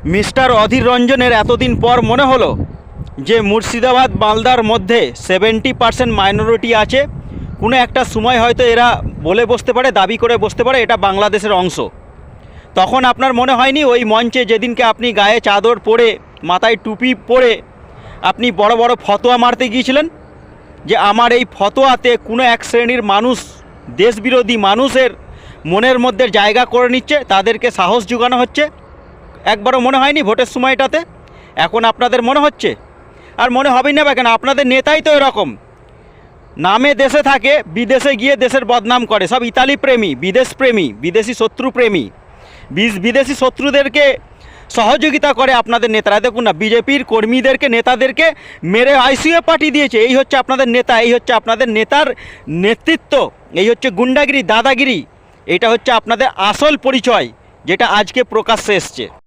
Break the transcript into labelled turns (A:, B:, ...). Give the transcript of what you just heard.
A: Mister অধীর রঞ্জনের এতদিন পর মনে হলো যে মুর্শিদাবাদ মালদার মধ্যে 70% মাইনরিটি আছে। কোনো একটা সময় হয়তো এরা বলে বসতে পারে, দাবি করে বসতে পারে এটা বাংলাদেশের অংশ। তখন আপনার মনে হয়নি ওই মঞ্চে যেদিনকে আপনি গায়ে চাদর পরে মাথায় টুপি পরে আপনি বড় বড় ফতোয়া মারতে গিয়েছিলেন, যে আমার এই ফতোয়াতে কোনো এক শ্রেণীর মানুষ, দেশবিরোধী মানুষের মনের মধ্যে জায়গা করে নিচ্ছে, তাদেরকে সাহস জোগানো হচ্ছে? একবারও মনে হয়নি ভোটের সময়টাতে? এখন আপনাদের মনে হচ্ছে? আর মনে হবেই না বা কেন? আপনাদের নেতাই তো এরকম, নামে দেশে থাকে, বিদেশে গিয়ে দেশের বদনাম করে। সব ইতালি প্রেমী, বিদেশ প্রেমী, বিদেশি শত্রু প্রেমী, বিদেশি শত্রুদেরকে সহযোগিতা করে আপনাদের নেতারা। দেখুন না, বিজেপির কর্মীদেরকে, নেতাদেরকে মেরে আইসিইউ পাঠিয়ে দিয়েছে। এই হচ্ছে আপনাদের নেতা, এই হচ্ছে আপনাদের নেতার নেতৃত্ব, এই হচ্ছে গুন্ডাগিরি, দাদাগিরি। এটা হচ্ছে আপনাদের আসল পরিচয়, যেটা আজকে প্রকাশ্যে এসছে।